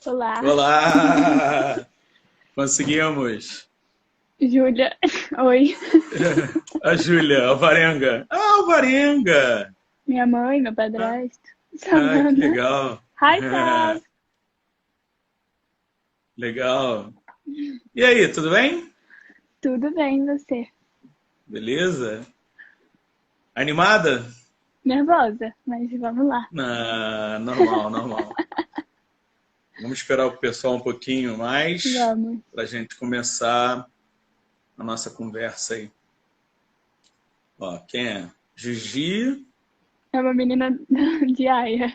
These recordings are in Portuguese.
Olá, Olá! Conseguimos! Júlia. Oi. A Júlia, Alvarenga. Ah, Alvarenga! Minha mãe, meu Ah, padrasto. que Savana. legal! Hi, Sav. Legal! E aí, tudo bem? Tudo bem, e você? Beleza? Animada? Nervosa, mas vamos lá. Normal, normal. Vamos esperar o pessoal um pouquinho mais Vamos. para a gente começar a nossa conversa aí. Ó, quem é? Gigi. É uma menina de Aia.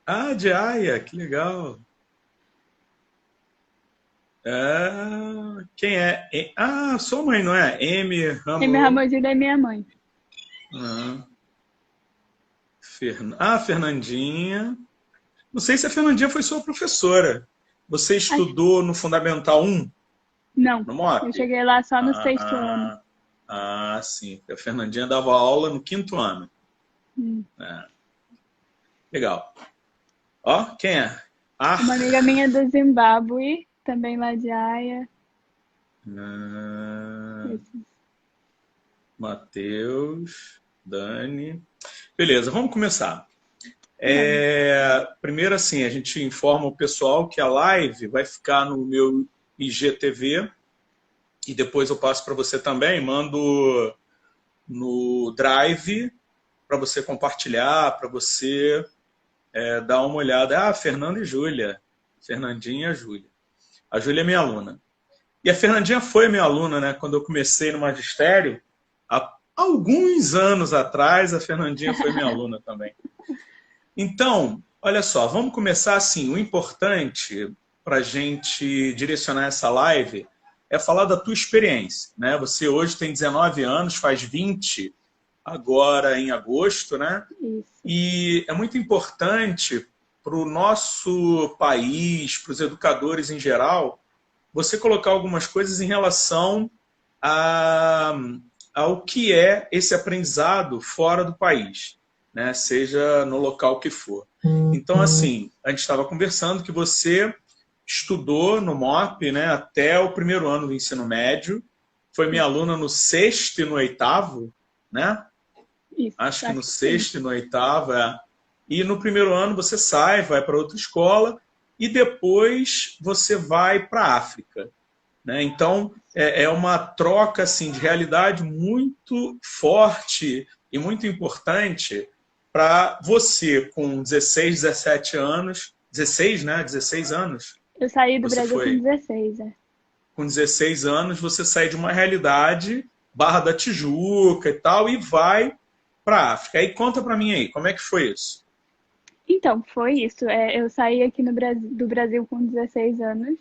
Ah, de Aia, que legal! Quem é? Sua mãe, não é? M. E minha Ramo. Ramosina é minha mãe. Ah, Fernandinha. Não sei se a Fernandinha foi sua professora. Você Acho... estudou no Fundamental 1, Não, no eu MOP? cheguei lá só no sexto ano. Ah, sim. A Fernandinha dava aula no quinto ano. Hum. É, legal. Ó, quem é? Ah, Uma amiga minha do Zimbábue, também lá de Aia. ah, Esses. Matheus, Dani. Beleza, vamos começar. Vamos. Primeiro, assim, a gente informa o pessoal que a live vai ficar no meu IGTV e depois eu passo para você também, mando no Drive para você compartilhar, para você dar uma olhada. Ah, Fernanda e Júlia. Fernandinha e Júlia. A Júlia é minha aluna. E a Fernandinha foi minha aluna, né? Quando eu comecei no magistério, há alguns anos atrás, a Fernandinha foi minha aluna também. Então, olha só, vamos começar assim. O importante para a gente direcionar essa live é falar da tua experiência, né? Você hoje tem 19 anos, faz 20 agora em agosto, né? Isso. E é muito importante para o nosso país, para os educadores em geral, você colocar algumas coisas em relação a, ao que é esse aprendizado fora do país, né? Seja no local que for. Então, assim, a gente estava conversando que você estudou no MOP, né, até o primeiro ano do ensino médio, foi minha aluna no sexto e no oitavo, né? Isso. Acho que no Acho que sim. sexto e no oitavo, E no primeiro ano você sai, vai para outra escola e depois você vai para a África, né? Então, é uma troca assim, de realidade muito forte e muito importante para você com 16, 17 anos, 16, né? 16 anos, Eu saí do você Brasil com foi. 16, é. Com 16 anos, você sai de uma realidade, Barra da Tijuca e tal, e vai para a África. Aí conta para mim aí, como é que foi isso? Então, foi isso. Eu saí aqui no do Brasil com 16 anos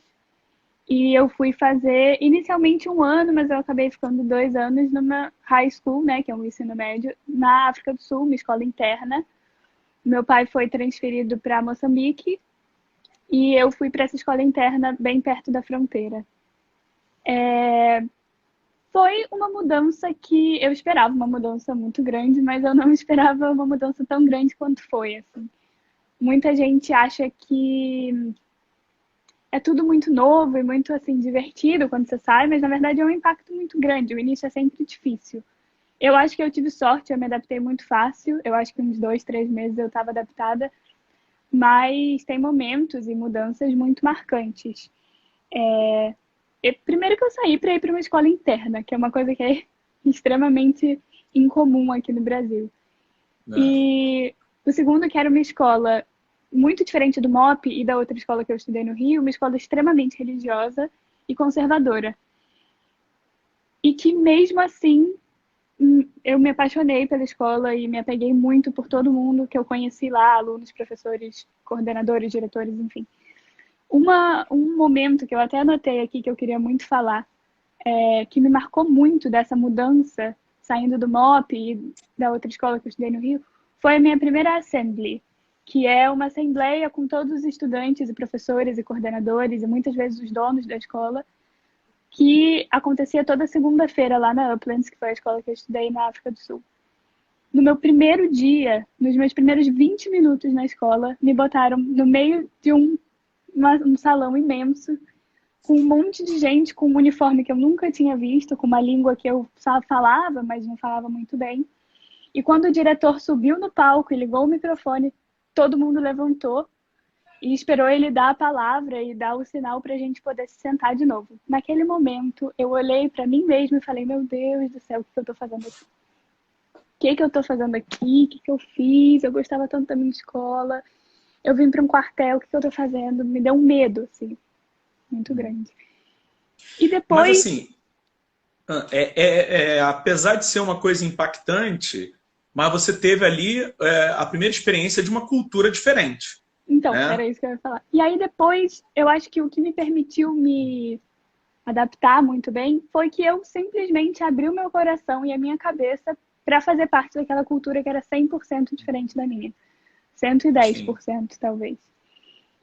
e eu fui fazer inicialmente um ano, mas eu acabei ficando 2 anos numa high school, né, que é um ensino médio, na África do Sul, uma escola interna. Meu pai foi transferido para Moçambique e eu fui para essa escola interna bem perto da fronteira. Foi uma mudança que eu esperava, uma mudança muito grande, mas eu não esperava uma mudança tão grande quanto foi, assim. Muita gente acha que é tudo muito novo e muito assim divertido quando você sai, mas na verdade é um impacto muito grande. O início é sempre difícil. Eu acho que eu tive sorte, eu me adaptei muito fácil. Eu acho que uns 2, 3 meses eu estava adaptada, mas tem momentos e mudanças muito marcantes. Primeiro que eu saí para ir para uma escola interna, que é uma coisa que é extremamente incomum aqui no Brasil. Né? E o segundo que era uma escola muito diferente do MOP e da outra escola que eu estudei no Rio, uma escola extremamente religiosa e conservadora. E que mesmo assim eu me apaixonei pela escola e me apeguei muito por todo mundo que eu conheci lá, alunos, professores, coordenadores, diretores, enfim. Um momento que eu até anotei aqui que eu queria muito falar, que me marcou muito dessa mudança, saindo do MOP e da outra escola que eu estudei no Rio, foi a minha primeira assembly, que é uma assembleia com todos os estudantes e professores e coordenadores e muitas vezes os donos da escola, que acontecia toda segunda-feira lá na Uplands, que foi a escola que eu estudei na África do Sul. No meu primeiro dia, nos meus primeiros 20 minutos na escola, me botaram no meio de um salão imenso, com um monte de gente, com um uniforme que eu nunca tinha visto, com uma língua que eu só falava, mas não falava muito bem. E quando o diretor subiu no palco e ligou o microfone, todo mundo levantou e esperou ele dar a palavra e dar o sinal para a gente poder se sentar de novo. Naquele momento, eu olhei para mim mesma e falei, meu Deus do céu, o que eu estou fazendo aqui? O que eu estou fazendo aqui? O que eu fiz? Eu gostava tanto da minha escola. Eu vim para um quartel, o que eu estou fazendo? Me deu um medo, assim, muito grande. E Mas depois... assim, apesar de ser uma coisa impactante, mas você teve ali a primeira experiência de uma cultura diferente, Então, né? era isso que eu ia falar. E aí depois, eu acho que o que me permitiu me adaptar muito bem foi que eu simplesmente abri o meu coração e a minha cabeça para fazer parte daquela cultura que era 100% diferente da minha. Sim. 110%, talvez.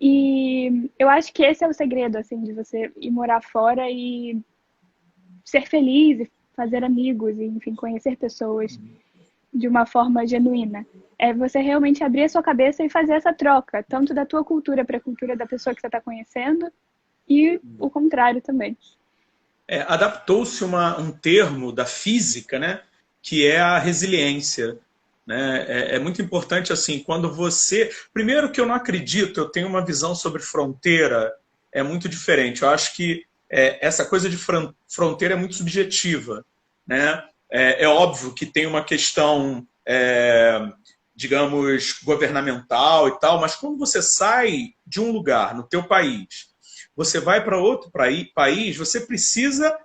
E eu acho que esse é o segredo, assim, de você ir morar fora e ser feliz e fazer amigos e, enfim, conhecer pessoas de uma forma genuína. É você realmente abrir a sua cabeça e fazer essa troca, tanto da tua cultura para a cultura da pessoa que você está conhecendo e o contrário também. Adaptou-se um termo da física, né, que é a resiliência. Né? É muito importante, assim, quando você... Primeiro que eu não acredito, eu tenho uma visão sobre fronteira muito diferente. Eu acho que essa coisa de fronteira é muito subjetiva. Né? É óbvio que tem uma questão, digamos, governamental e tal, mas quando você sai de um lugar, no teu país, você vai para outro país, você precisa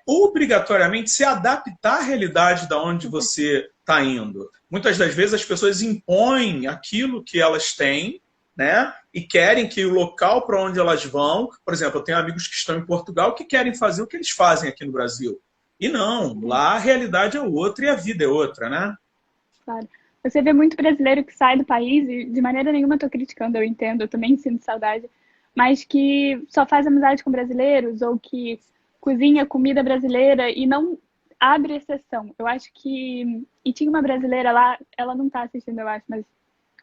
obrigatoriamente se adaptar à realidade da onde você está indo. Muitas das vezes as pessoas impõem aquilo que elas têm, né? E querem que o local para onde elas vão, por exemplo, eu tenho amigos que estão em Portugal que querem fazer o que eles fazem aqui no Brasil. E não, lá a realidade é outra e a vida é outra, né? Claro. Você vê muito brasileiro que sai do país e de maneira nenhuma estou criticando, eu entendo, eu também sinto saudade, mas que só faz amizade com brasileiros ou que cozinha comida brasileira e não abre exceção. Eu acho que... E tinha uma brasileira lá, ela não está assistindo, eu acho, mas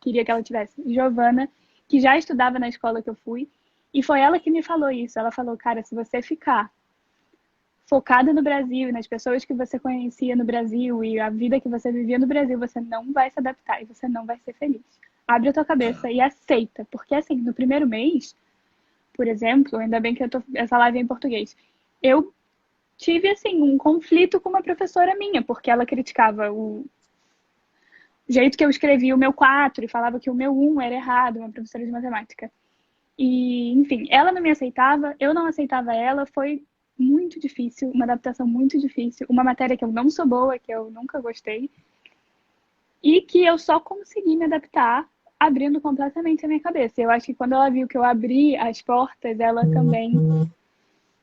queria que ela tivesse. Giovana, que já estudava na escola que eu fui, e foi ela que me falou isso. Ela falou, cara, se você ficar focada no Brasil, nas pessoas que você conhecia no Brasil e a vida que você vivia no Brasil, você não vai se adaptar e você não vai ser feliz. Abre a tua cabeça e aceita, porque assim, no primeiro mês, por exemplo, ainda bem que essa live é em português, eu tive assim um conflito com uma professora minha, porque ela criticava o jeito que eu escrevia o meu 4 e falava que o meu 1 era errado, uma professora de matemática. E, enfim, ela não me aceitava, eu não aceitava ela, foi muito difícil, uma adaptação muito difícil, uma matéria que eu não sou boa, que eu nunca gostei, e que eu só consegui me adaptar abrindo completamente a minha cabeça. Eu acho que quando ela viu que eu abri as portas, ela também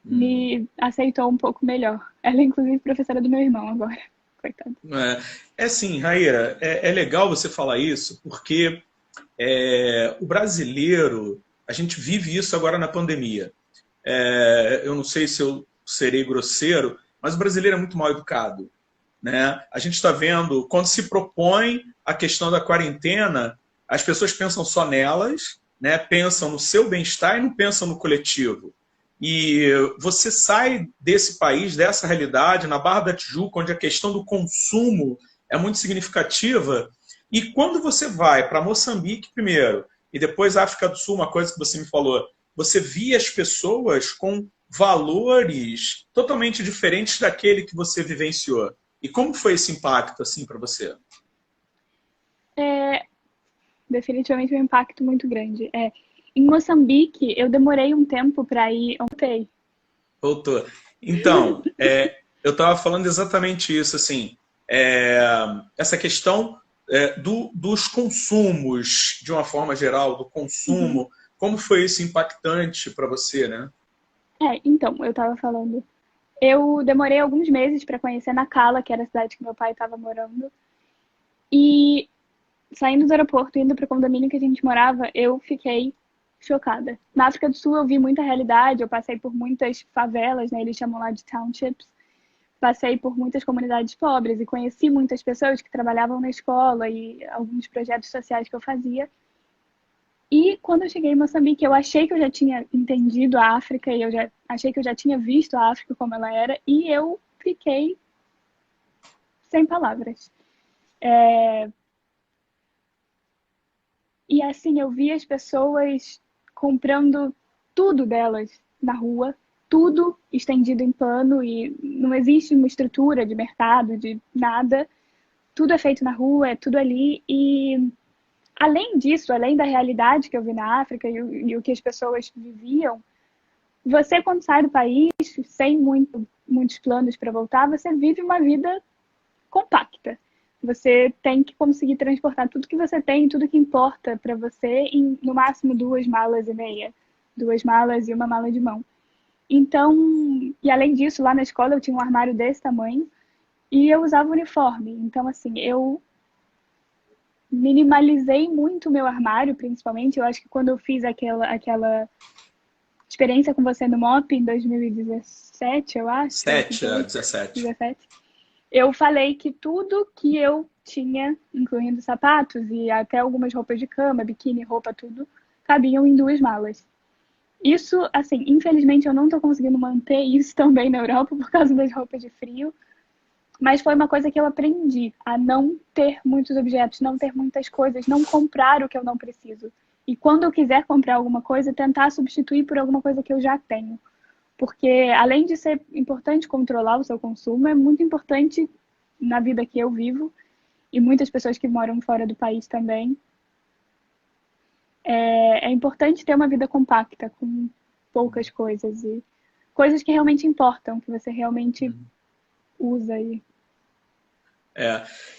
me aceitou um pouco melhor. Ela é, inclusive, professora do meu irmão agora. Coitada. Assim, Raíra, é legal você falar isso, porque o brasileiro, a gente vive isso agora na pandemia. Eu não sei se eu serei grosseiro, mas o brasileiro é muito mal educado. Né? A gente está vendo, quando se propõe a questão da quarentena, as pessoas pensam só nelas, né? Pensam no seu bem-estar e não pensam no coletivo. E você sai desse país, dessa realidade, na Barra da Tijuca, onde a questão do consumo é muito significativa, e quando você vai para Moçambique primeiro, e depois África do Sul, uma coisa que você me falou, você via as pessoas com valores totalmente diferentes daquele que você vivenciou. E como foi esse impacto assim para você? Definitivamente um impacto muito grande. Em Moçambique, eu demorei um tempo para ir. Ontem. Voltou. Então, eu estava falando exatamente isso, assim, é, essa questão dos consumos, de uma forma geral, do Uhum. consumo, como foi isso impactante para você, né? Então, eu estava falando. Eu demorei alguns meses para conhecer Nacala, que era a cidade que meu pai estava morando. E saindo do aeroporto, indo para o condomínio que a gente morava, eu fiquei chocada. Na África do Sul eu vi muita realidade, eu passei por muitas favelas, né, eles chamam lá de townships. Passei por muitas comunidades pobres e conheci muitas pessoas que trabalhavam na escola e alguns projetos sociais que eu fazia. E quando eu cheguei em Moçambique, eu achei que eu já tinha entendido a África e eu já achei que eu já tinha visto a África como ela era e eu fiquei sem palavras. E assim, eu vi as pessoas comprando tudo delas na rua, tudo estendido em pano e não existe uma estrutura de mercado, de nada. Tudo é feito na rua, é tudo ali. E além disso, além da realidade que eu vi na África e o que as pessoas viviam, você quando sai do país, sem muitos planos para voltar, você vive uma vida compacta. Você tem que conseguir transportar tudo que você tem, tudo que importa para você em, no máximo, 2,5 malas. 2 malas e uma mala de mão. Então, e além disso, lá na escola eu tinha um armário desse tamanho e eu usava uniforme. Então, assim, eu minimalizei muito o meu armário, principalmente. Eu acho que quando eu fiz aquela experiência com você no MOP em 2017, eu acho. 17. Eu falei que tudo que eu tinha, incluindo sapatos e até algumas roupas de cama, biquíni, roupa, tudo, cabiam em 2 malas. Isso, assim, infelizmente eu não estou conseguindo manter isso também na Europa por causa das roupas de frio, mas foi uma coisa que eu aprendi, a não ter muitos objetos, não ter muitas coisas, não comprar o que eu não preciso. E quando eu quiser comprar alguma coisa, tentar substituir por alguma coisa que eu já tenho. Porque, além de ser importante controlar o seu consumo, é muito importante na vida que eu vivo, e muitas pessoas que moram fora do país também. É importante ter uma vida compacta, com poucas coisas, e coisas que realmente importam, que você realmente usa.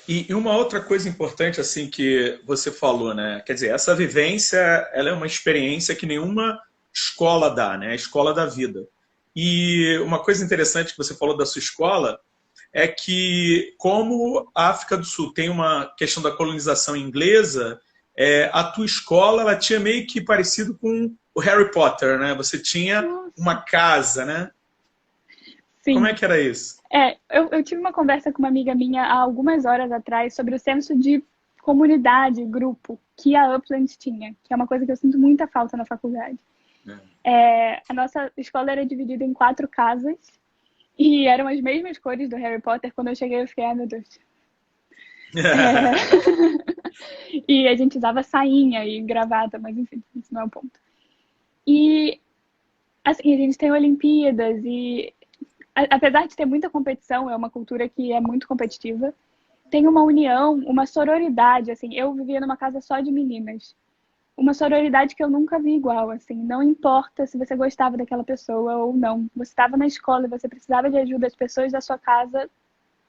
E uma outra coisa importante assim que você falou, né? Quer dizer, essa vivência, ela é uma experiência que nenhuma escola dá, né? A escola da vida. E uma coisa interessante que você falou da sua escola é que, como a África do Sul tem uma questão da colonização inglesa, a tua escola ela tinha meio que parecido com o Harry Potter, né? Você tinha uma casa, né? Sim. Como é que era isso? Eu tive uma conversa com uma amiga minha há algumas horas atrás sobre o senso de comunidade, grupo, que a Upland tinha, que é uma coisa que eu sinto muita falta na faculdade. A nossa escola era dividida em 4 casas e eram as mesmas cores do Harry Potter. Quando eu cheguei, eu fiquei, ai meu Deus. E a gente usava sainha e gravata, mas enfim, isso não é o ponto. E assim, a gente tem Olimpíadas e apesar de ter muita competição, é uma cultura que é muito competitiva, tem uma união, uma sororidade, assim, eu vivia numa casa só de meninas. Uma sororidade que eu nunca vi igual, assim, não importa se você gostava daquela pessoa ou não. Você estava na escola e você precisava de ajuda, as pessoas da sua casa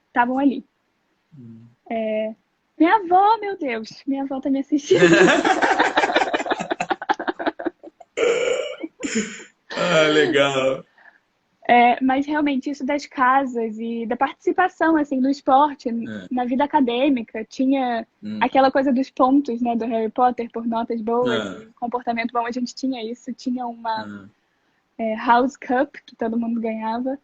estavam ali. Minha avó, meu Deus, minha avó tá me assistindo. Legal. Mas realmente isso das casas e da participação assim do esporte na vida acadêmica tinha aquela coisa dos pontos, né, do Harry Potter por notas boas e comportamento bom. A gente tinha isso, tinha uma House Cup que todo mundo ganhava,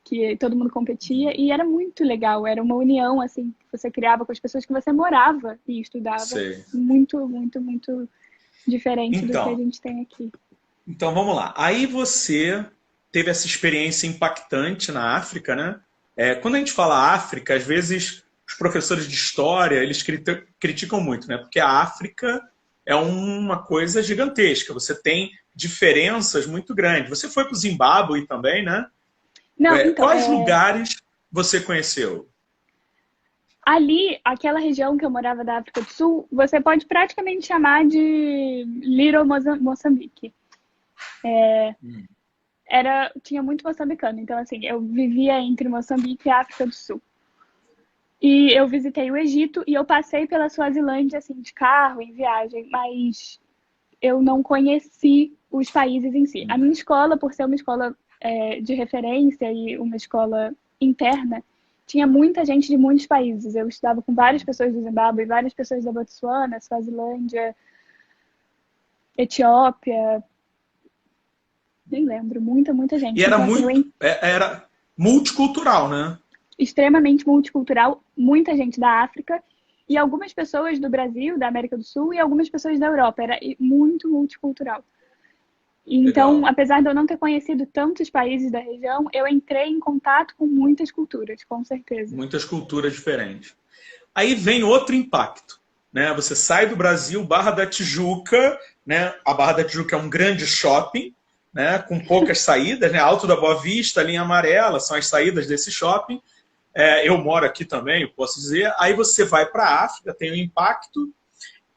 que todo mundo competia e era muito legal. Era uma união assim que você criava com as pessoas que você morava e estudava. Sei. Muito, muito, muito diferente do que a gente tem aqui. Então vamos lá. Aí você teve essa experiência impactante na África, né? Quando a gente fala África, às vezes os professores de história eles criticam muito, né? Porque a África é uma coisa gigantesca. Você tem diferenças muito grandes. Você foi para o Zimbábue também, né? Não, então, quais lugares você conheceu? Ali, aquela região que eu morava da África do Sul, você pode praticamente chamar de Little Moçambique. Tinha muito moçambicano, então assim, eu vivia entre Moçambique e a África do Sul. E eu visitei o Egito e eu passei pela Suazilândia, assim, de carro, em viagem, mas eu não conheci os países em si. A minha escola, por ser uma escola de referência e uma escola interna, tinha muita gente de muitos países. Eu estudava com várias pessoas do Zimbábue, várias pessoas da Botsuana, Suazilândia, Etiópia, nem lembro, muita gente. E era então, assim, era multicultural, né? Extremamente multicultural, muita gente da África e algumas pessoas do Brasil, da América do Sul, e algumas pessoas da Europa. Era muito multicultural. Então, Legal. apesar de eu não ter conhecido tantos países da região, eu entrei em contato com muitas culturas, com certeza. Muitas culturas diferentes. Aí vem outro impacto, né? Você sai do Brasil, Barra da Tijuca, né? A Barra da Tijuca é um grande shopping, né? Com poucas saídas, né? Alto da Boa Vista, linha amarela, são as saídas desse shopping. Eu moro aqui também, eu posso dizer. Aí você vai para a África, tem um impacto.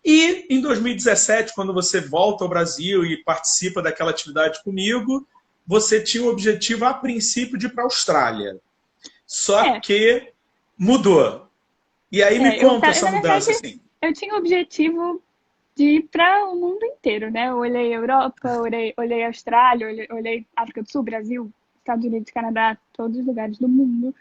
E em 2017, quando você volta ao Brasil e participa daquela atividade comigo, você tinha o objetivo, a princípio, de ir para a Austrália. Só É, que mudou. E aí me conta essa na mudança, verdade, assim. eu tinha o objetivo de ir para o mundo inteiro, né? Eu olhei Europa, olhei Austrália, olhei África do Sul, Brasil, Estados Unidos, Canadá, todos os lugares do mundo.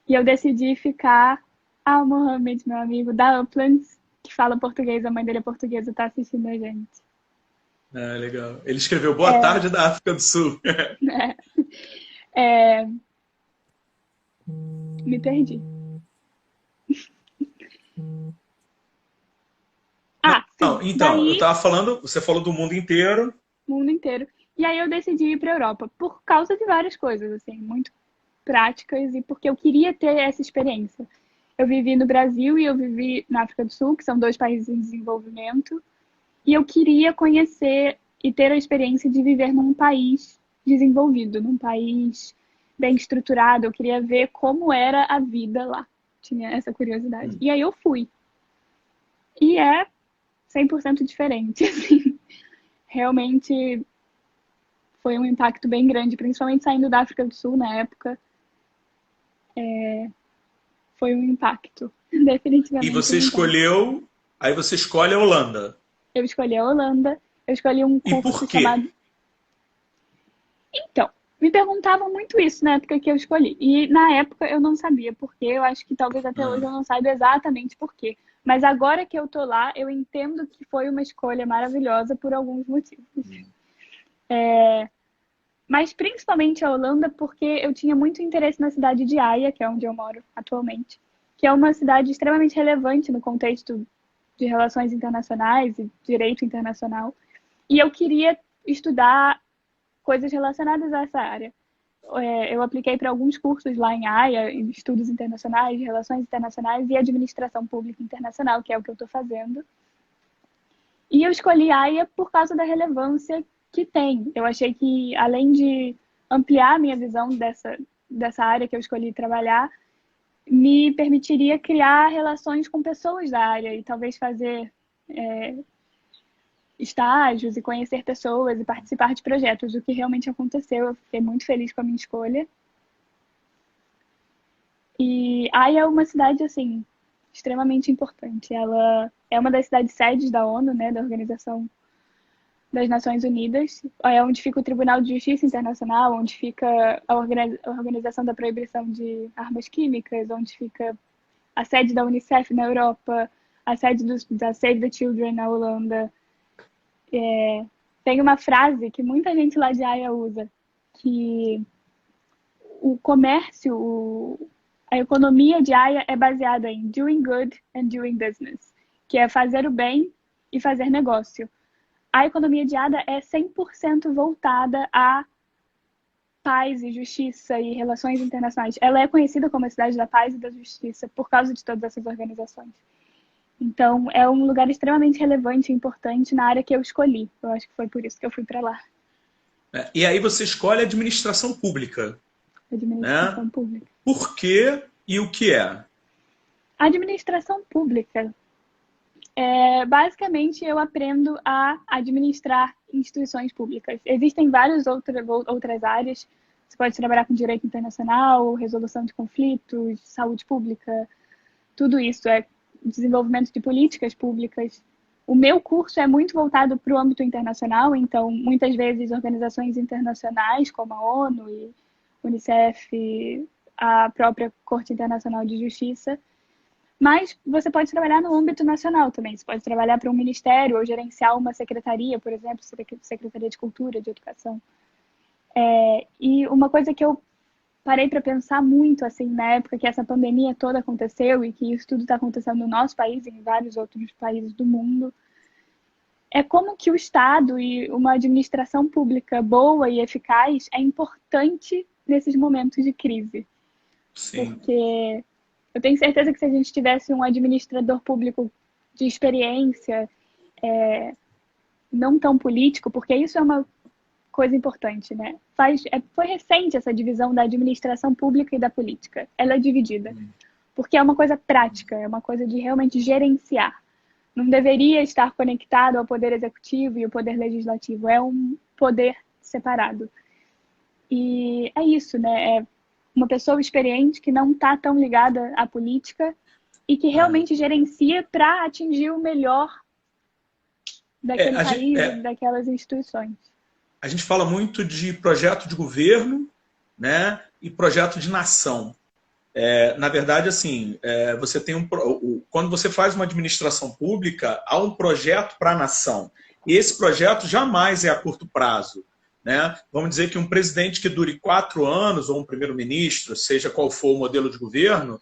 E eu decidi ficar. Ah, o Mohamed, meu amigo, da Uplands, que fala português, a mãe dele é portuguesa, tá assistindo a gente. Ah, legal. Ele escreveu Boa Tarde da África do Sul. É, me perdi. Ah, sim. Não, então, eu Daí, estava falando, você falou do mundo inteiro. mundo inteiro. E aí eu decidi ir para a Europa por causa de várias coisas, assim, muito práticas e porque eu queria ter essa experiência. Eu vivi no Brasil e eu vivi na África do Sul, que são dois países em desenvolvimento, e eu queria conhecer e ter a experiência de viver num país desenvolvido, num país bem estruturado. Eu queria ver como era a vida lá. Tinha essa curiosidade. E aí eu fui. E é 100% diferente, assim. Realmente foi um impacto bem grande, principalmente saindo da África do Sul na época. Foi um impacto, E definitivamente você um impacto. escolheu, aí você escolhe a Holanda. Eu escolhi a Holanda, eu escolhi um E por curso quê? chamado. Então, me perguntavam muito isso na época que eu escolhi. E na época eu não sabia por quê, eu acho que talvez até hoje eu Ah, não saiba exatamente por quê. Mas agora que eu tô lá, eu entendo que foi uma escolha maravilhosa por alguns motivos. Mas principalmente a Holanda, porque eu tinha muito interesse na cidade de Haia, que é onde eu moro atualmente, que é uma cidade extremamente relevante no contexto de relações internacionais e direito internacional. E eu queria estudar coisas relacionadas a essa área. Eu apliquei para alguns cursos lá em Haia, em estudos internacionais, relações internacionais e administração pública internacional, que é o que eu estou fazendo. E eu escolhi Haia por causa da relevância que tem. Eu achei que, além de ampliar a minha visão dessa área que eu escolhi trabalhar, me permitiria criar relações com pessoas da área e talvez fazer estágios e conhecer pessoas e participar de projetos, o que realmente aconteceu. Eu fiquei muito feliz com a minha escolha. E Haia é uma cidade, assim, extremamente importante. Ela é uma das cidades sedes da ONU, né, da Organização das Nações Unidas, é onde fica o Tribunal de Justiça Internacional, onde fica a Organização da Proibição de Armas Químicas, onde fica a sede da Unicef na Europa, a sede da Save the Children na Holanda. Tem uma frase que muita gente lá de Haia usa, que o comércio, a economia de Haia é baseada em doing good and doing business, que é fazer o bem e fazer negócio. A economia de Haia é 100% voltada a paz e justiça e relações internacionais. Ela é conhecida como a cidade da paz e da justiça por causa de todas essas organizações. Então, é um lugar extremamente relevante e importante na área que eu escolhi. Eu acho que foi por isso que eu fui para lá. E aí você escolhe administração pública, né? Administração pública. Por quê e o que é? A administração pública, basicamente, eu aprendo a administrar instituições públicas. Existem várias outras áreas. Você pode trabalhar com direito internacional, resolução de conflitos, saúde pública, tudo isso é desenvolvimento de políticas públicas. O meu curso é muito voltado para o âmbito internacional, então, muitas vezes, organizações internacionais, como a ONU e Unicef, a própria Corte Internacional de Justiça. Mas você pode trabalhar no âmbito nacional também. Você pode trabalhar para um ministério ou gerenciar uma secretaria, por exemplo, Secretaria de Cultura, de Educação. E uma coisa que eu parei para pensar muito, assim, na época que essa pandemia toda aconteceu e que isso tudo está acontecendo no nosso país e em vários outros países do mundo, é como que o Estado e uma administração pública boa e eficaz é importante nesses momentos de crise. Sim. Porque eu tenho certeza que se a gente tivesse um administrador público de experiência, não tão político, porque isso é uma coisa importante, né? Foi recente essa divisão da administração pública e da política. Ela é dividida. Porque é uma coisa prática, é uma coisa de realmente gerenciar. Não deveria estar conectado ao poder executivo e ao poder legislativo. É um poder separado. E é isso, né? É uma pessoa experiente que não está tão ligada à política e que realmente gerencia para atingir o melhor daquele país e daquelas instituições. A gente fala muito de projeto de governo, né, e projeto de nação. Na verdade, assim, você tem quando você faz uma administração pública, há um projeto para a nação. E esse projeto jamais é a curto prazo. Né? Vamos dizer que um presidente que dure 4 anos, ou um primeiro-ministro, seja qual for o modelo de governo,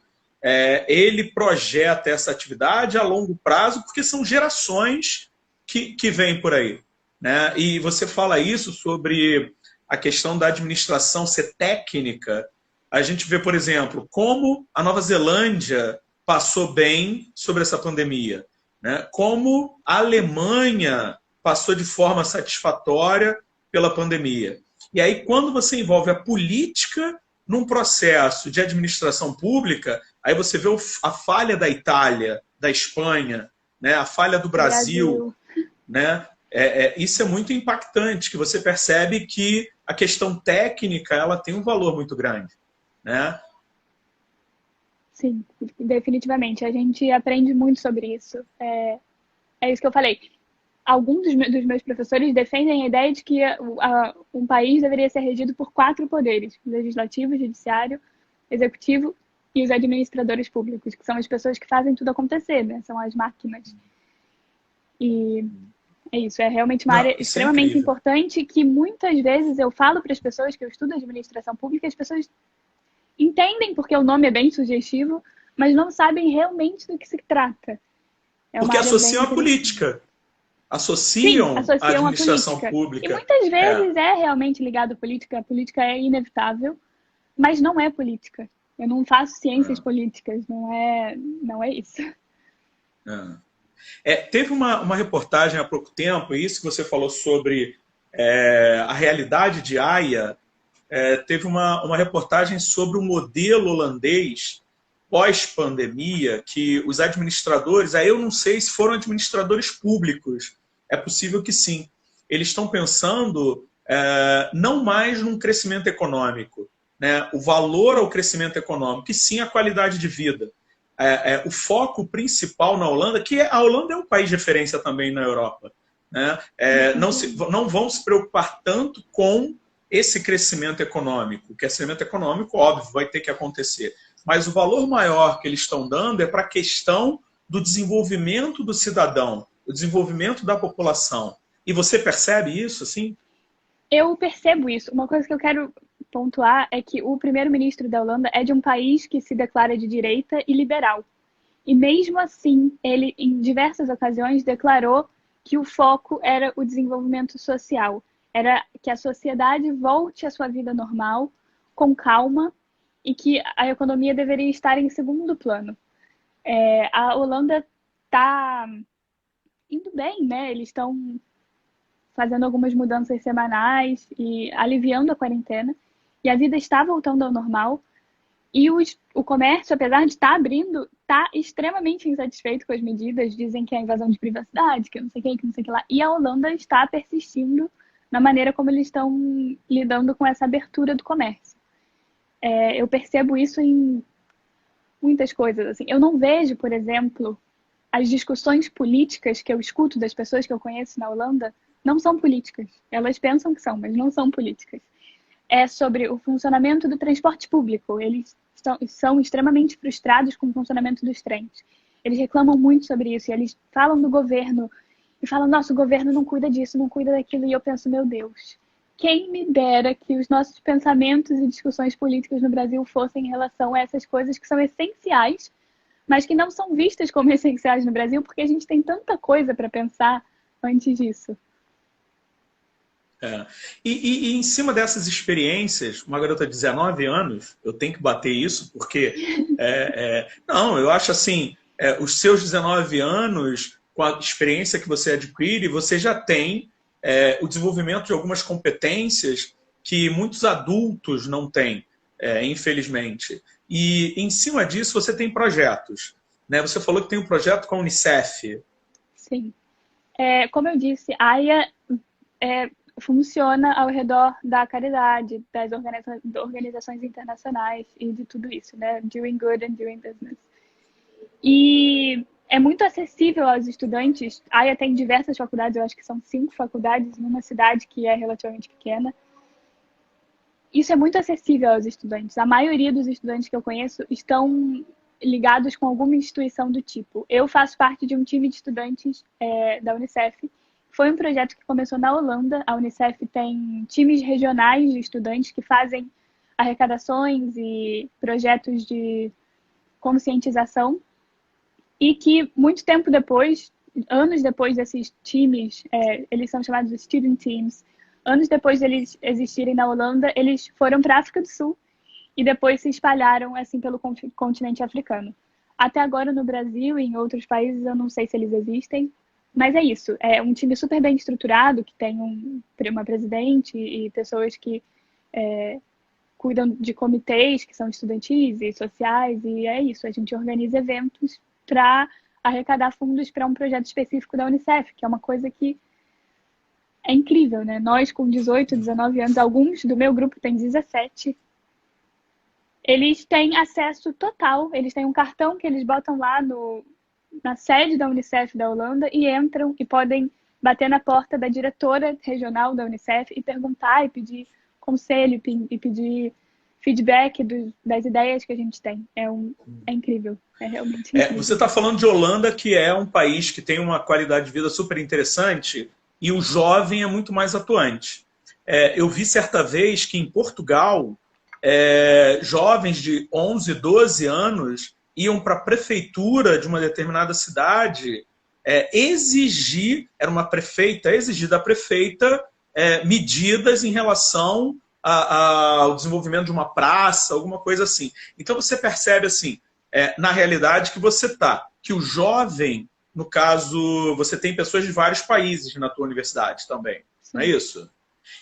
ele projeta essa atividade a longo prazo, porque são gerações que vêm por aí. Né? E você fala isso sobre a questão da administração ser técnica. A gente vê, por exemplo, como a Nova Zelândia passou bem sobre essa pandemia, né? Como a Alemanha passou de forma satisfatória pela pandemia. E aí, quando você envolve a política num processo de administração pública, aí você vê a falha da Itália, da Espanha, né? A falha do Brasil. Né? Isso é muito impactante, que você percebe que a questão técnica ela tem um valor muito grande. Né? Sim, definitivamente. A gente aprende muito sobre isso. É isso que eu falei. Alguns dos meus professores defendem a ideia de que um país deveria ser regido por 4 poderes: legislativo, judiciário, executivo e os administradores públicos, que são as pessoas que fazem tudo acontecer, né? São as máquinas. E é isso, é realmente uma área extremamente importante que muitas vezes eu falo para as pessoas que eu estudo administração pública, as pessoas entendem porque o nome é bem sugestivo, mas não sabem realmente do que se trata. Porque associam a política. Associam a administração pública. E muitas vezes é realmente ligado à política. A política é inevitável, mas não é política. Eu não faço ciências políticas, não é isso. Teve uma reportagem há pouco tempo, isso que você falou sobre a realidade de Haia, teve uma reportagem sobre o modelo holandês pós-pandemia, que os administradores, aí eu não sei se foram administradores públicos, é possível que sim. Eles estão pensando não mais num crescimento econômico, né? O valor ao crescimento econômico, e sim a qualidade de vida. O foco principal na Holanda, que a Holanda é um país de referência também na Europa, né? Não vão se preocupar tanto com esse crescimento econômico. O crescimento econômico, óbvio, vai ter que acontecer. Mas o valor maior que eles estão dando é para a questão do desenvolvimento do cidadão, o desenvolvimento da população. E você percebe isso, assim? Eu percebo isso. Uma coisa que eu quero pontuar é que o primeiro-ministro da Holanda é de um país que se declara de direita e liberal. E mesmo assim, ele, em diversas ocasiões, declarou que o foco era o desenvolvimento social. Era que a sociedade volte à sua vida normal, com calma, e que a economia deveria estar em segundo plano. A Holanda está indo bem, né? Eles estão fazendo algumas mudanças semanais e aliviando a quarentena. E a vida está voltando ao normal. E o comércio, apesar de estar abrindo, está extremamente insatisfeito com as medidas. Dizem que é invasão de privacidade, que não sei o que não sei o que lá. E a Holanda está persistindo na maneira como eles estão lidando com essa abertura do comércio. Eu percebo isso em muitas coisas. Assim. Eu não vejo, por exemplo, as discussões políticas que eu escuto das pessoas que eu conheço na Holanda não são políticas. Elas pensam que são, mas não são políticas. É sobre o funcionamento do transporte público. Eles são extremamente frustrados com o funcionamento dos trens. Eles reclamam muito sobre isso. E eles falam do governo e falam, nossa, o governo não cuida disso, não cuida daquilo. E eu penso, meu Deus, quem me dera que os nossos pensamentos e discussões políticas no Brasil fossem em relação a essas coisas que são essenciais, mas que não são vistas como essenciais no Brasil, porque a gente tem tanta coisa para pensar antes disso. É. E em cima dessas experiências, uma garota de 19 anos, eu tenho que bater isso, porque... não, eu acho assim, os seus 19 anos, com a experiência que você adquire, você já tem o desenvolvimento de algumas competências que muitos adultos não têm, infelizmente. E em cima disso, você tem projetos. Né? Você falou que tem um projeto com a Unicef. Sim. Como eu disse, a AIA funciona ao redor da caridade, das organizações internacionais e de tudo isso, né? Doing good and doing business. E é muito acessível aos estudantes. A AIA tem diversas faculdades, eu acho que são 5 faculdades numa cidade que é relativamente pequena. Isso é muito acessível aos estudantes. A maioria dos estudantes que eu conheço estão ligados com alguma instituição do tipo. Eu faço parte de um time de estudantes da Unicef. Foi um projeto que começou na Holanda. A Unicef tem times regionais de estudantes que fazem arrecadações e projetos de conscientização. E que, muito tempo depois, anos depois desses times, eles são chamados de student teams, anos depois deles existirem na Holanda, eles foram para a África do Sul e depois se espalharam assim pelo continente africano. Até agora no Brasil e em outros países eu não sei se eles existem, mas é isso. É um time super bem estruturado, que tem uma presidente e pessoas que cuidam de comitês que são estudantis e sociais, e é isso. A gente organiza eventos para arrecadar fundos para um projeto específico da Unicef, que é uma coisa que é incrível, né? Nós com 18, 19 anos, alguns do meu grupo têm 17, eles têm acesso total, eles têm um cartão que eles botam lá na sede da Unicef da Holanda e entram e podem bater na porta da diretora regional da Unicef e perguntar e pedir conselho e pedir feedback das ideias que a gente tem. É incrível, é realmente incrível. Você está falando de Holanda, que é um país que tem uma qualidade de vida super interessante e o jovem é muito mais atuante. Eu vi certa vez que em Portugal, jovens de 11, 12 anos iam para a prefeitura de uma determinada cidade exigir, era uma prefeita, exigir da prefeita medidas em relação ao desenvolvimento de uma praça, alguma coisa assim. Então você percebe assim, na realidade que o jovem, no caso, você tem pessoas de vários países na tua universidade também, sim, não é isso?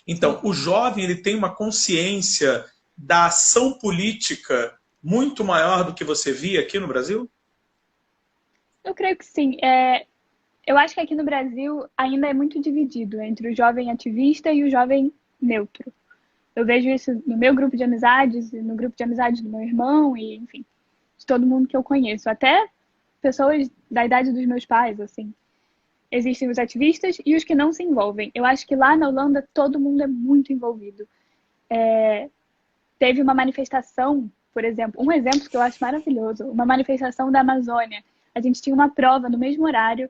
Então, o jovem ele tem uma consciência da ação política muito maior do que você via aqui no Brasil? Eu creio que sim. Eu acho que aqui no Brasil ainda é muito dividido entre o jovem ativista e o jovem neutro. Eu vejo isso no meu grupo de amizades, no grupo de amizades do meu irmão e, enfim, de todo mundo que eu conheço. Até pessoas da idade dos meus pais, assim. Existem os ativistas e os que não se envolvem. Eu acho que lá na Holanda todo mundo é muito envolvido. Teve uma manifestação, por exemplo, um exemplo que eu acho maravilhoso, uma manifestação da Amazônia. A gente tinha uma prova no mesmo horário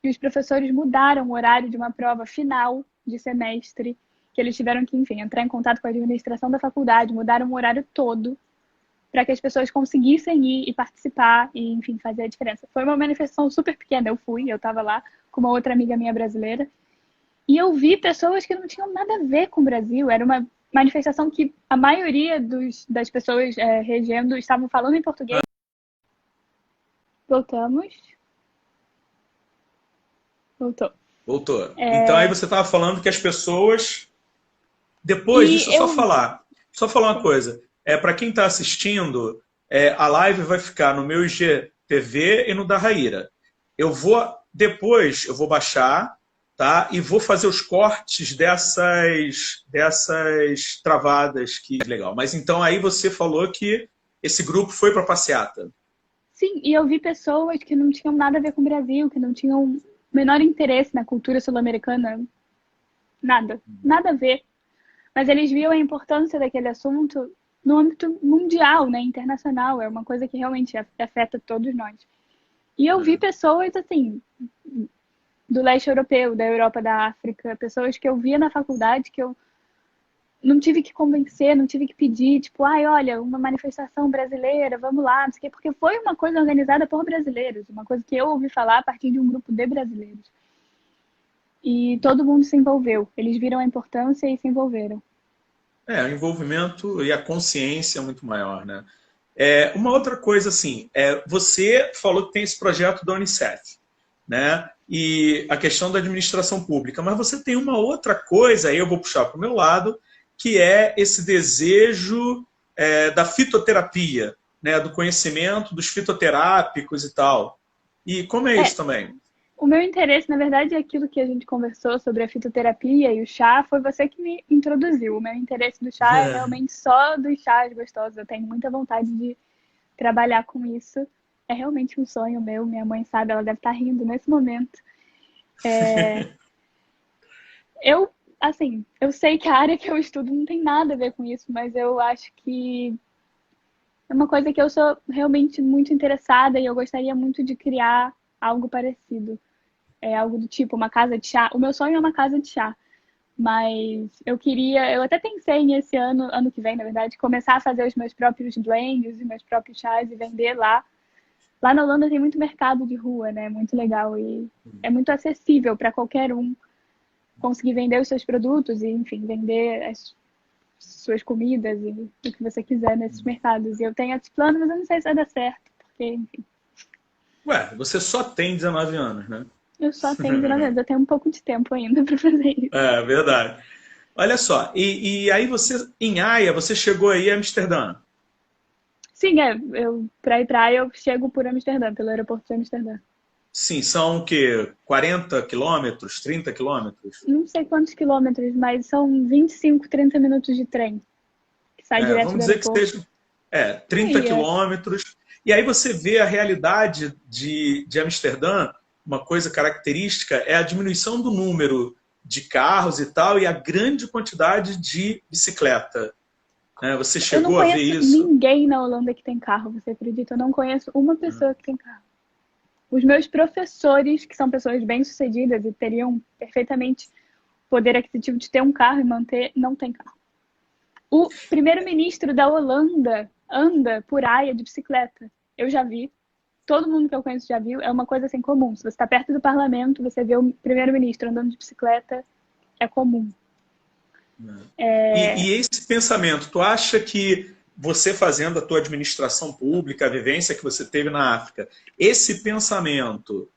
e os professores mudaram o horário de uma prova final de semestre, que eles tiveram que, enfim, entrar em contato com a administração da faculdade, mudaram o horário todo para que as pessoas conseguissem ir e participar e, enfim, fazer a diferença. Foi uma manifestação super pequena, eu estava lá com uma outra amiga minha brasileira, e eu vi pessoas que não tinham nada a ver com o Brasil. Era uma manifestação que a maioria das pessoas regendo estavam falando em português. Voltamos. Voltou. Então aí você estava falando que as pessoas... Depois, deixa eu só falar uma coisa. Para quem está assistindo, a live vai ficar no meu IGTV e no da Raíra. Depois eu vou baixar, tá? E vou fazer os cortes dessas travadas que legal. Mas então aí você falou que esse grupo foi para passeata. Sim, e eu vi pessoas que não tinham nada a ver com o Brasil, que não tinham o menor interesse na cultura sul-americana. Nada a ver. Mas eles viam a importância daquele assunto no âmbito mundial, né, internacional. É uma coisa que realmente afeta todos nós. E eu vi pessoas, assim, do leste europeu, da Europa, da África, pessoas que eu via na faculdade, que eu não tive que convencer, não tive que pedir, tipo, ai, olha, uma manifestação brasileira, vamos lá, não sei o quê, porque foi uma coisa organizada por brasileiros, uma coisa que eu ouvi falar a partir de um grupo de brasileiros. E todo mundo se envolveu. Eles viram a importância e se envolveram. O envolvimento e a consciência é muito maior, né? Uma outra coisa, assim, você falou que tem esse projeto da Unicef, né? E a questão da administração pública, mas você tem uma outra coisa, aí eu vou puxar para o meu lado, que é esse desejo da fitoterapia, né? Do conhecimento dos fitoterápicos e tal. E como é isso também? O meu interesse, na verdade, é aquilo que a gente conversou sobre a fitoterapia e o chá, foi você que me introduziu. O meu interesse do chá é realmente só dos chás gostosos. Eu tenho muita vontade de trabalhar com isso. É realmente um sonho meu. Minha mãe sabe, ela deve estar rindo nesse momento. Eu sei que a área que eu estudo não tem nada a ver com isso, mas eu acho que é uma coisa que eu sou realmente muito interessada e eu gostaria muito de criar algo parecido. Algo do tipo uma casa de chá. O meu sonho é uma casa de chá. Mas eu até pensei nesse ano que vem, na verdade, começar a fazer os meus próprios blends, os meus próprios chás e vender lá. Lá na Holanda tem muito mercado de rua, né? Muito legal e é muito acessível para qualquer um conseguir vender os seus produtos e, enfim, vender as suas comidas e o que você quiser nesses mercados. E eu tenho esse plano, mas eu não sei se vai dar certo, porque, enfim. Ué, você só tem 19 anos, né? Eu só tenho 19 anos, eu tenho um pouco de tempo ainda para fazer isso. É, verdade. Olha só, e aí você, em Haia, você chegou aí a Amsterdã? Sim, para ir para aí eu chego por Amsterdã, pelo aeroporto de Amsterdã. Sim, são o quê? 40 quilômetros, 30 quilômetros? Não sei quantos quilômetros, mas são 25, 30 minutos de trem que sai direto Vamos do dizer que aeroporto. seja 30 quilômetros. E aí você vê a realidade de Amsterdã, uma coisa característica é a diminuição do número de carros e tal, e a grande quantidade de bicicleta. Você Eu não chegou a ver conheço isso? ninguém na Holanda que tem carro, você acredita? Eu não conheço uma pessoa que tem carro. Os meus professores, que são pessoas bem-sucedidas e teriam perfeitamente poder aquisitivo de ter um carro e manter, não tem carro. O primeiro-ministro da Holanda anda por área de bicicleta. Eu já vi. Todo mundo que eu conheço já viu. É uma coisa assim comum. Se você está perto do parlamento, você vê o primeiro-ministro andando de bicicleta, é comum. E esse pensamento, tu acha que você fazendo a tua administração pública, a vivência que você teve na África, esse pensamento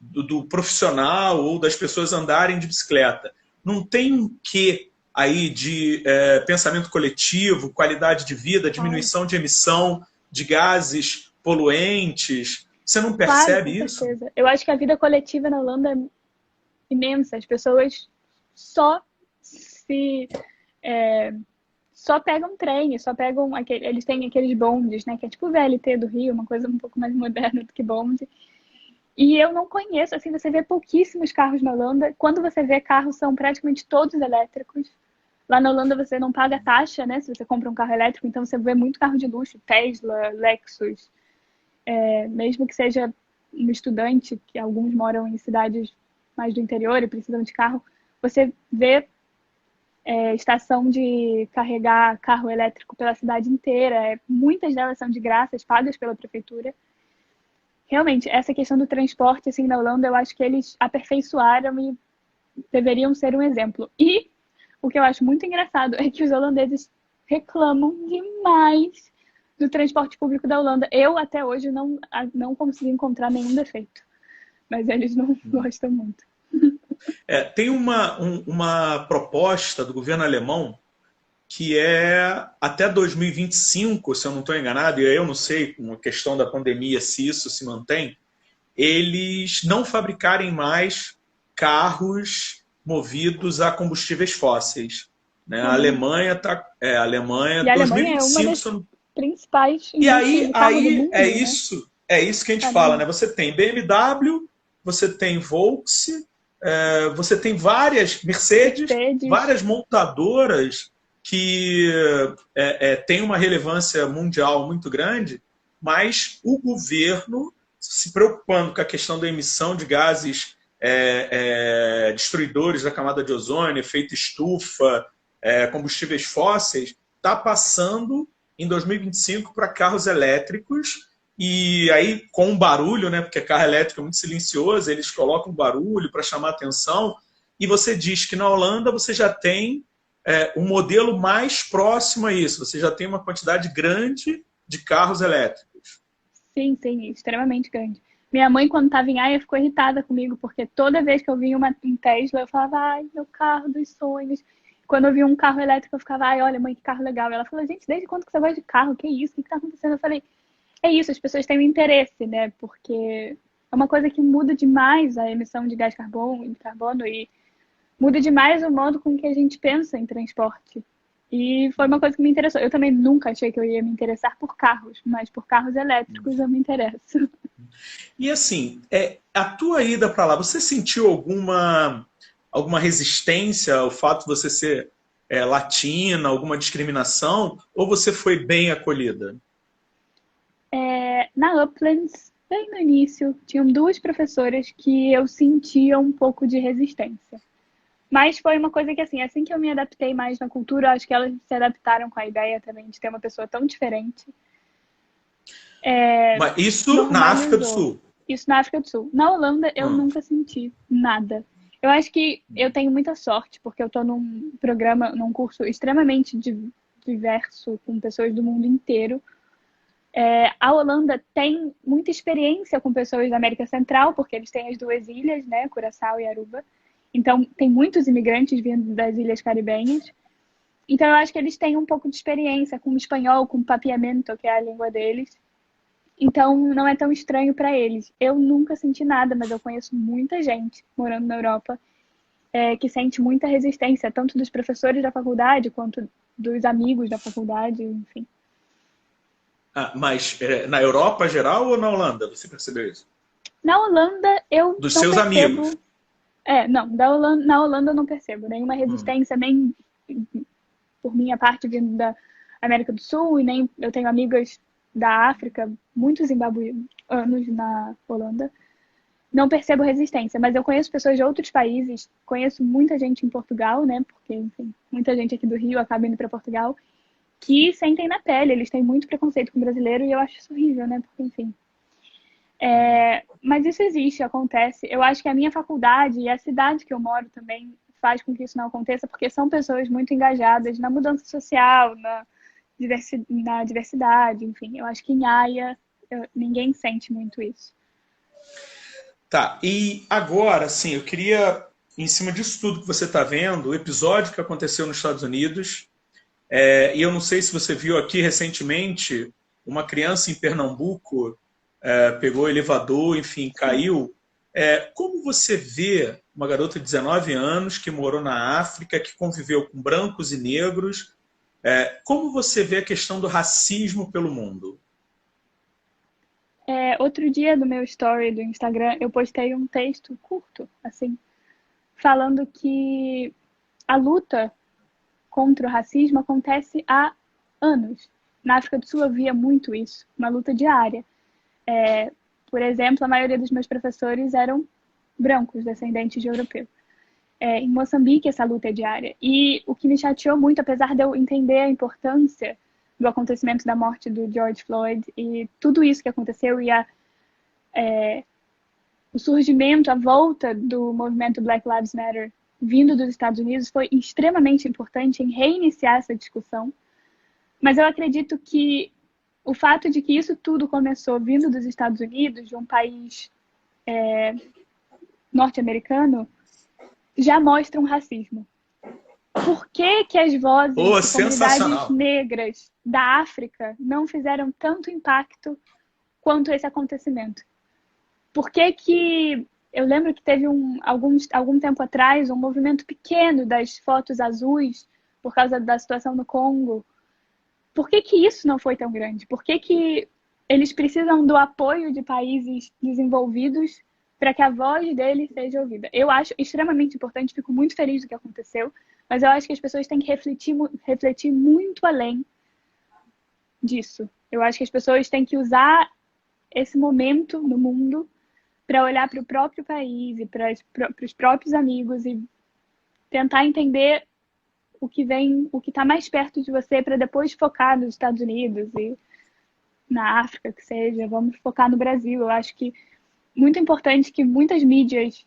do profissional ou das pessoas andarem de bicicleta, não tem um quê aí de pensamento coletivo, qualidade de vida, diminuição de emissão de gases poluentes? Você não percebe Claro, com isso? certeza. Eu acho que a vida coletiva na Holanda é imensa. As pessoas só se só pegam trem, só pegam eles têm aqueles bondes, né, que é tipo o VLT do Rio, uma coisa um pouco mais moderna do que bonde. E eu não conheço, assim, você vê pouquíssimos carros na Holanda. Quando você vê carros, são praticamente todos elétricos. Lá na Holanda você não paga taxa, né, se você compra um carro elétrico, então você vê muito carro de luxo, Tesla, Lexus, mesmo que seja um estudante, que alguns moram em cidades mais do interior e precisam de carro, você vê estação de carregar carro elétrico pela cidade inteira. Muitas delas são de graça, pagas pela prefeitura. Realmente, essa questão do transporte, assim, na Holanda, eu acho que eles aperfeiçoaram e deveriam ser um exemplo. E o que eu acho muito engraçado é que os holandeses reclamam demais do transporte público da Holanda. Eu, até hoje, não consegui encontrar nenhum defeito. Mas eles não gostam muito. Tem uma proposta do governo alemão que é até 2025, se eu não estou enganado, e eu não sei, com a questão da pandemia, se isso se mantém, eles não fabricarem mais carros movidos a combustíveis fósseis. Né? A Alemanha está. A Alemanha, e a Alemanha é uma das principais e indústrias de carro do mundo, é né? isso, é isso que a gente fala, né? Você tem BMW, você tem Volkswagen, você tem várias Mercedes, várias montadoras que têm uma relevância mundial muito grande, mas o governo se preocupando com a questão da emissão de gases destruidores da camada de ozônio, efeito estufa, combustíveis fósseis, está passando em 2025 para carros elétricos, e aí com um barulho, né, porque carro elétrico é muito silencioso, eles colocam barulho para chamar atenção, e você diz que na Holanda você já tem um modelo mais próximo a isso, você já tem uma quantidade grande de carros elétricos. Sim, sim, extremamente grande. Minha mãe, quando estava em Haia, ficou irritada comigo, porque toda vez que eu vinha em Tesla, eu falava, ai, meu carro dos sonhos. Quando eu via um carro elétrico, eu ficava, ai, olha, mãe, que carro legal. E ela falou, gente, desde quando que você gosta de carro? Que isso? O que está acontecendo? Eu falei, é isso, as pessoas têm um interesse, né? Porque é uma coisa que muda demais a emissão de gás carbono e muda demais o modo com que a gente pensa em transporte. E foi uma coisa que me interessou. Eu também nunca achei que eu ia me interessar por carros, mas por carros elétricos eu me interesso. E assim, a tua ida para lá, você sentiu alguma resistência ao fato de você ser latina, alguma discriminação, ou você foi bem acolhida? Na Uplands, bem no início, tinham duas professoras que eu sentia um pouco de resistência. Mas foi uma coisa que, assim que eu me adaptei mais na cultura, acho que elas se adaptaram com a ideia também de ter uma pessoa tão diferente. Mas isso na África do Normalizou. Sul? Isso na África do Sul. Na Holanda, eu nunca senti nada. Eu acho que eu tenho muita sorte, porque eu estou num programa, num curso extremamente diverso, com pessoas do mundo inteiro. A Holanda tem muita experiência com pessoas da América Central, porque eles têm as duas ilhas, né, Curaçao e Aruba. Então, tem muitos imigrantes vindo das ilhas caribenhas. Então, eu acho que eles têm um pouco de experiência com o espanhol, com o papiamento, que é a língua deles. Então, não é tão estranho para eles. Eu nunca senti nada, mas eu conheço muita gente morando na Europa que sente muita resistência, tanto dos professores da faculdade, quanto dos amigos da faculdade, enfim. Mas na Europa geral ou na Holanda? Você percebeu isso? Na Holanda, eu Dos não seus percebo. amigos? Não, na Holanda eu não percebo nenhuma resistência, nem por minha parte vindo da América do Sul, e nem eu tenho amigas da África, muitos zimbabuanos na Holanda. Não percebo resistência, mas eu conheço pessoas de outros países, conheço muita gente em Portugal, né? Porque, enfim, muita gente aqui do Rio acaba indo para Portugal, que sentem na pele, eles têm muito preconceito com brasileiro e eu acho isso horrível, né? Porque, enfim. Mas isso existe, acontece. Eu acho que a minha faculdade e a cidade que eu moro também faz com que isso não aconteça, porque são pessoas muito engajadas na mudança social, na diversidade, enfim. Eu acho que em Haia ninguém sente muito isso. Tá, e agora, sim, eu queria, em cima disso tudo que você está vendo, o episódio que aconteceu nos Estados Unidos, e eu não sei se você viu aqui recentemente, uma criança em Pernambuco pegou o elevador, enfim, caiu. Como você vê uma garota de 19 anos que morou na África, que conviveu com brancos e negros, como você vê a questão do racismo pelo mundo? Outro dia no meu story do Instagram, eu postei um texto curto, assim, falando que a luta contra o racismo acontece há anos. Na África do Sul eu via muito isso, uma luta diária. Por exemplo, a maioria dos meus professores eram brancos, descendentes de europeu. Em Moçambique essa luta é diária. E o que me chateou muito, apesar de eu entender a importância do acontecimento da morte do George Floyd e tudo isso que aconteceu e o surgimento, a volta do movimento Black Lives Matter vindo dos Estados Unidos foi extremamente importante em reiniciar essa discussão. Mas eu acredito que o fato de que isso tudo começou vindo dos Estados Unidos, de um país norte-americano, já mostra um racismo. Por que que as vozes de comunidades negras da África não fizeram tanto impacto quanto esse acontecimento? Por que que eu lembro que teve algum tempo atrás um movimento pequeno das fotos azuis por causa da situação no Congo? Por que que isso não foi tão grande? Por que que eles precisam do apoio de países desenvolvidos para que a voz deles seja ouvida? Eu acho extremamente importante, fico muito feliz do que aconteceu, mas eu acho que as pessoas têm que refletir muito além disso. Eu acho que as pessoas têm que usar esse momento no mundo para olhar para o próprio país e para os próprios amigos e tentar entender o que vem, o que está mais perto de você, para depois focar nos Estados Unidos e na África, que seja. Vamos focar no Brasil. Eu acho que muito importante que muitas mídias,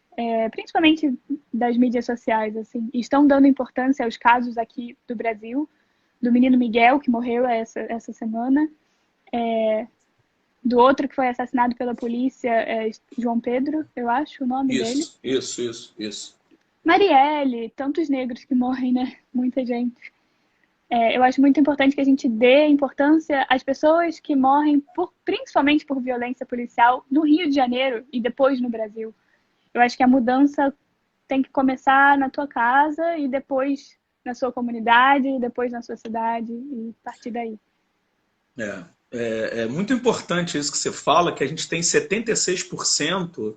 principalmente das mídias sociais, assim, estão dando importância aos casos aqui do Brasil, do menino Miguel, que morreu essa semana, do outro que foi assassinado pela polícia, João Pedro, eu acho o nome dele. Isso. Marielle, tantos negros que morrem, né? Muita gente. Eu acho muito importante que a gente dê importância às pessoas que morrem, principalmente por violência policial, no Rio de Janeiro e depois no Brasil. Eu acho que a mudança tem que começar na tua casa e depois na sua comunidade, e depois na sua cidade e partir daí. É muito importante isso que você fala, que a gente tem 76%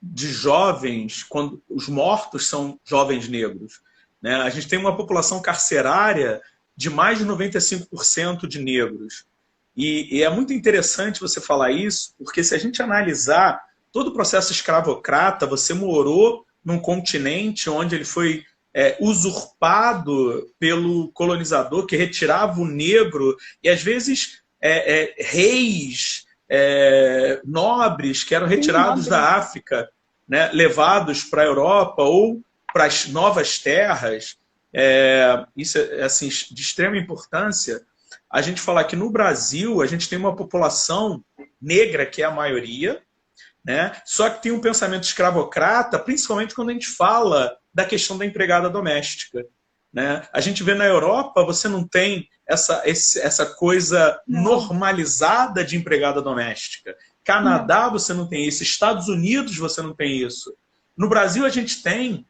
de jovens, quando os mortos são jovens negros. Né? A gente tem uma população carcerária de mais de 95% de negros. E é muito interessante você falar isso, porque se a gente analisar todo o processo escravocrata, você morou num continente onde ele foi usurpado pelo colonizador, que retirava o negro, e às vezes reis, nobres que eram retirados da África, né, levados para a Europa ou para as novas terras. Isso é assim, de extrema importância. A gente falar que no Brasil a gente tem uma população negra, que é a maioria, né? Só que tem um pensamento escravocrata, principalmente quando a gente fala da questão da empregada doméstica. Né? A gente vê na Europa, você não tem essa coisa normalizada de empregada doméstica. Canadá, você não tem isso. Estados Unidos, você não tem isso. No Brasil, a gente tem,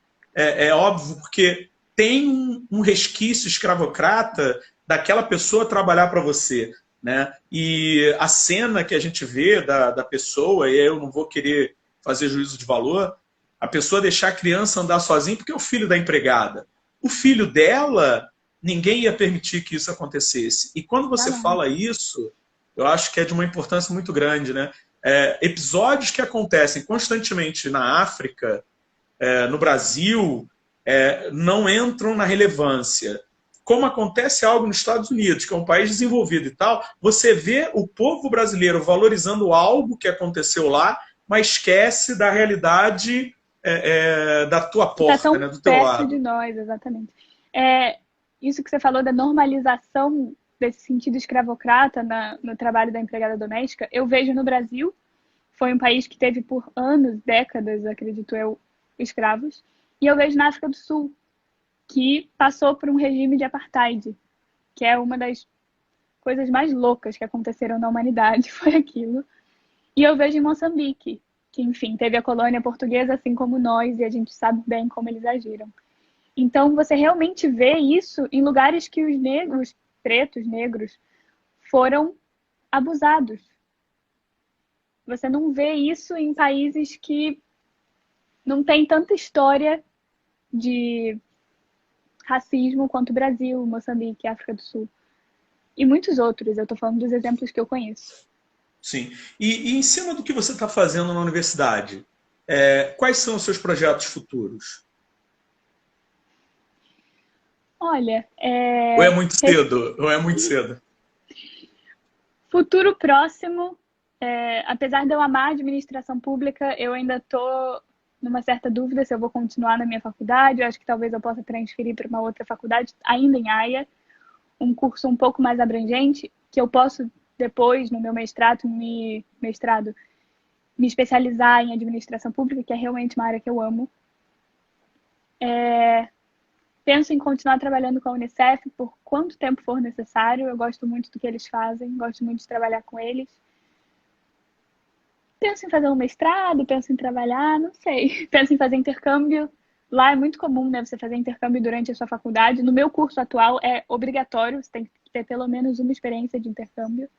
óbvio, porque tem um resquício escravocrata daquela pessoa trabalhar para você. Né? E a cena que a gente vê da pessoa, e eu não vou querer fazer juízo de valor, a pessoa deixar a criança andar sozinha porque é o filho da empregada. O filho dela, ninguém ia permitir que isso acontecesse. E quando você fala isso, eu acho que é de uma importância muito grande. Né? Episódios que acontecem constantemente na África, no Brasil, não entram na relevância. Como acontece algo nos Estados Unidos, que é um país desenvolvido e tal, você vê o povo brasileiro valorizando algo que aconteceu lá, mas esquece da realidade da tua porta, tá né, do teu lado. de nós, exatamente. Isso que você falou da normalização desse sentido escravocrata no trabalho da empregada doméstica, eu vejo no Brasil. Foi um país que teve por anos, décadas, acredito eu, escravos. E eu vejo na África do Sul, que passou por um regime de apartheid, que é uma das coisas mais loucas que aconteceram na humanidade, foi aquilo. E eu vejo em Moçambique, que, enfim, teve a colônia portuguesa, assim como nós, e a gente sabe bem como eles agiram. Então, você realmente vê isso em lugares que os negros, pretos, negros, foram abusados. Você não vê isso em países que não tem tanta história de racismo quanto o Brasil, Moçambique, África do Sul. E muitos outros, eu estou falando dos exemplos que eu conheço. Sim. E em cima do que você está fazendo na universidade, quais são os seus projetos futuros? Olha, Ou é muito cedo? Ou é muito cedo? Futuro próximo, apesar de eu amar a administração pública, eu ainda estou numa certa dúvida se eu vou continuar na minha faculdade. Eu acho que talvez eu possa transferir para uma outra faculdade, ainda em Haia, um curso um pouco mais abrangente, que eu posso depois, no meu mestrado, me especializar em administração pública, que é realmente uma área que eu amo. Penso em continuar trabalhando com a Unicef por quanto tempo for necessário. Eu gosto muito do que eles fazem, gosto muito de trabalhar com eles. Penso em fazer um mestrado, penso em trabalhar, não sei. Penso em fazer intercâmbio. Lá é muito comum, né, você fazer intercâmbio durante a sua faculdade. No meu curso atual é obrigatório, você tem que ter pelo menos uma experiência de intercâmbio.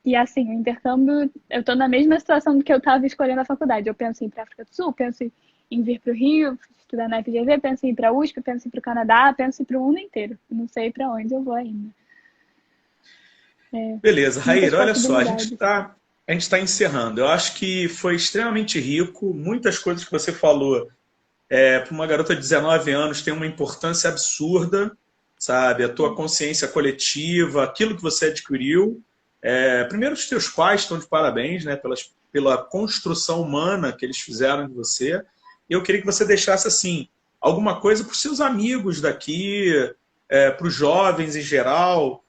E assim, o intercâmbio, eu estou na mesma situação do que eu estava escolhendo a faculdade. Eu penso em ir para a África do Sul, penso em vir para o Rio, estudar na FGV, penso em ir para a USP, penso em ir para o Canadá, penso em ir para o mundo inteiro. Não sei para onde eu vou ainda. Beleza, Raíra, olha só, a gente está encerrando. Eu acho que foi extremamente rico, muitas coisas que você falou para uma garota de 19 anos tem uma importância absurda, sabe? A tua consciência coletiva, aquilo que você adquiriu. Primeiro, os teus pais estão de parabéns, né? Pela construção humana que eles fizeram de você. E eu queria que você deixasse, assim, alguma coisa para os seus amigos daqui, para os jovens em geral,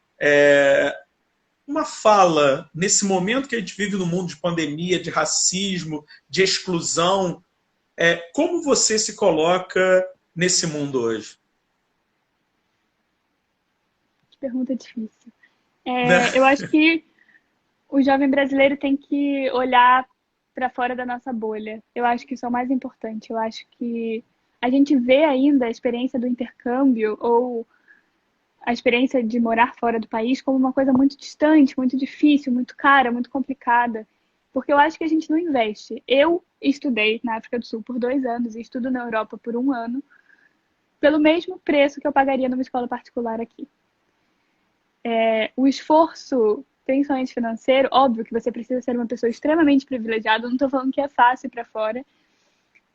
uma fala nesse momento que a gente vive no mundo de pandemia, de racismo, de exclusão. Como você se coloca nesse mundo hoje? Que pergunta difícil. Né? Eu acho que o jovem brasileiro tem que olhar para fora da nossa bolha. Eu acho que isso é o mais importante. Eu acho que a gente vê ainda a experiência do intercâmbio ou a experiência de morar fora do país como uma coisa muito distante, muito difícil, muito cara, muito complicada. Porque eu acho que a gente não investe. Eu estudei na África do Sul por 2 anos e estudo na Europa por 1 ano, pelo mesmo preço que eu pagaria numa escola particular aqui. O esforço, principalmente financeiro, óbvio que você precisa ser uma pessoa extremamente privilegiada, não estou falando que é fácil para fora,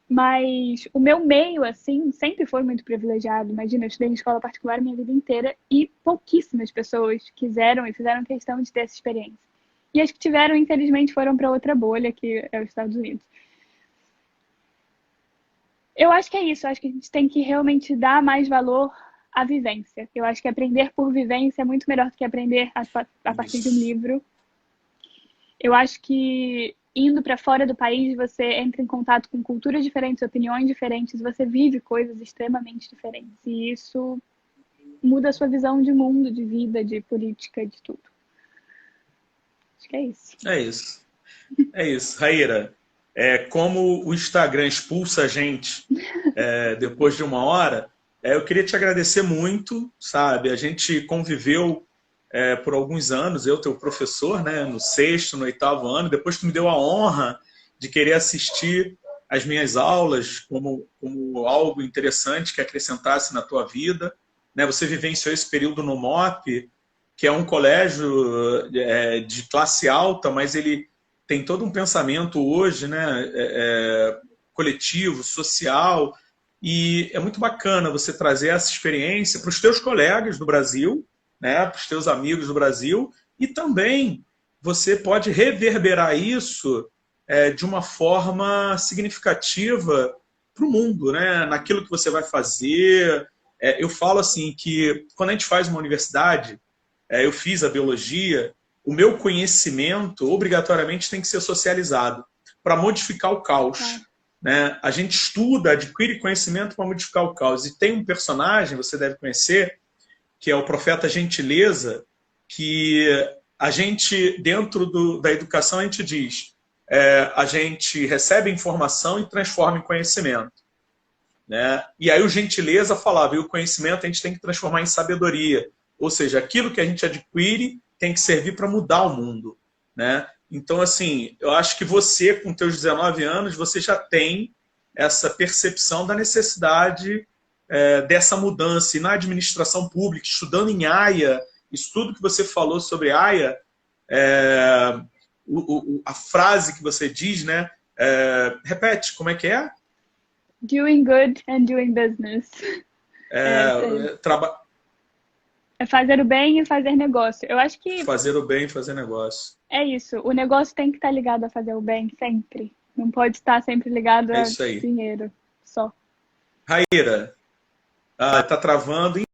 mas o meu meio, assim, sempre foi muito privilegiado. Imagina, eu estudei em escola particular minha vida inteira e pouquíssimas pessoas quiseram e fizeram questão de ter essa experiência. E as que tiveram, infelizmente, foram para outra bolha, que é os Estados Unidos. Eu acho que é isso. Eu acho que a gente tem que realmente dar mais valor à vivência. Eu acho que aprender por vivência é muito melhor do que aprender a partir de um livro. Eu acho que indo para fora do país, você entra em contato com culturas diferentes, opiniões diferentes, você vive coisas extremamente diferentes. E isso muda a sua visão de mundo, de vida, de política, de tudo. Acho que é isso. É isso. É isso. Raíra, como o Instagram expulsa a gente depois de 1 hora, eu queria te agradecer muito, sabe? A gente conviveu por alguns anos, eu, teu professor, né, no 6º, no 8º ano, depois tu me deu a honra de querer assistir as minhas aulas como algo interessante que acrescentasse na tua vida. Né? Você vivenciou esse período no MOP, que é um colégio de classe alta, mas ele tem todo um pensamento hoje, né, coletivo, social, e é muito bacana você trazer essa experiência para os teus colegas do Brasil, né, para os teus amigos do Brasil, e também você pode reverberar isso de uma forma significativa para o mundo, né, naquilo que você vai fazer. Eu falo assim que quando a gente faz uma universidade, eu fiz a biologia, o meu conhecimento obrigatoriamente tem que ser socializado para modificar o caos. Né? A gente estuda, adquire conhecimento para modificar o caos. E tem um personagem, você deve conhecer, que é o Profeta Gentileza, que a gente, dentro da educação, a gente diz, a gente recebe informação e transforma em conhecimento. Né? E aí o Gentileza falava, e o conhecimento a gente tem que transformar em sabedoria. Ou seja, aquilo que a gente adquire tem que servir para mudar o mundo. Né? Então, assim, eu acho que você, com seus 19 anos, você já tem essa percepção da necessidade dessa mudança. E na administração pública, estudando em AIA, isso tudo que você falou sobre AIA, a frase que você diz, né? Repete, como é que é? Doing good and doing business. É fazer o bem e fazer negócio. Eu acho que... Fazer o bem e fazer negócio. É isso. O negócio tem que estar ligado a fazer o bem, sempre. Não pode estar sempre ligado a dinheiro só. Raíra, tá travando.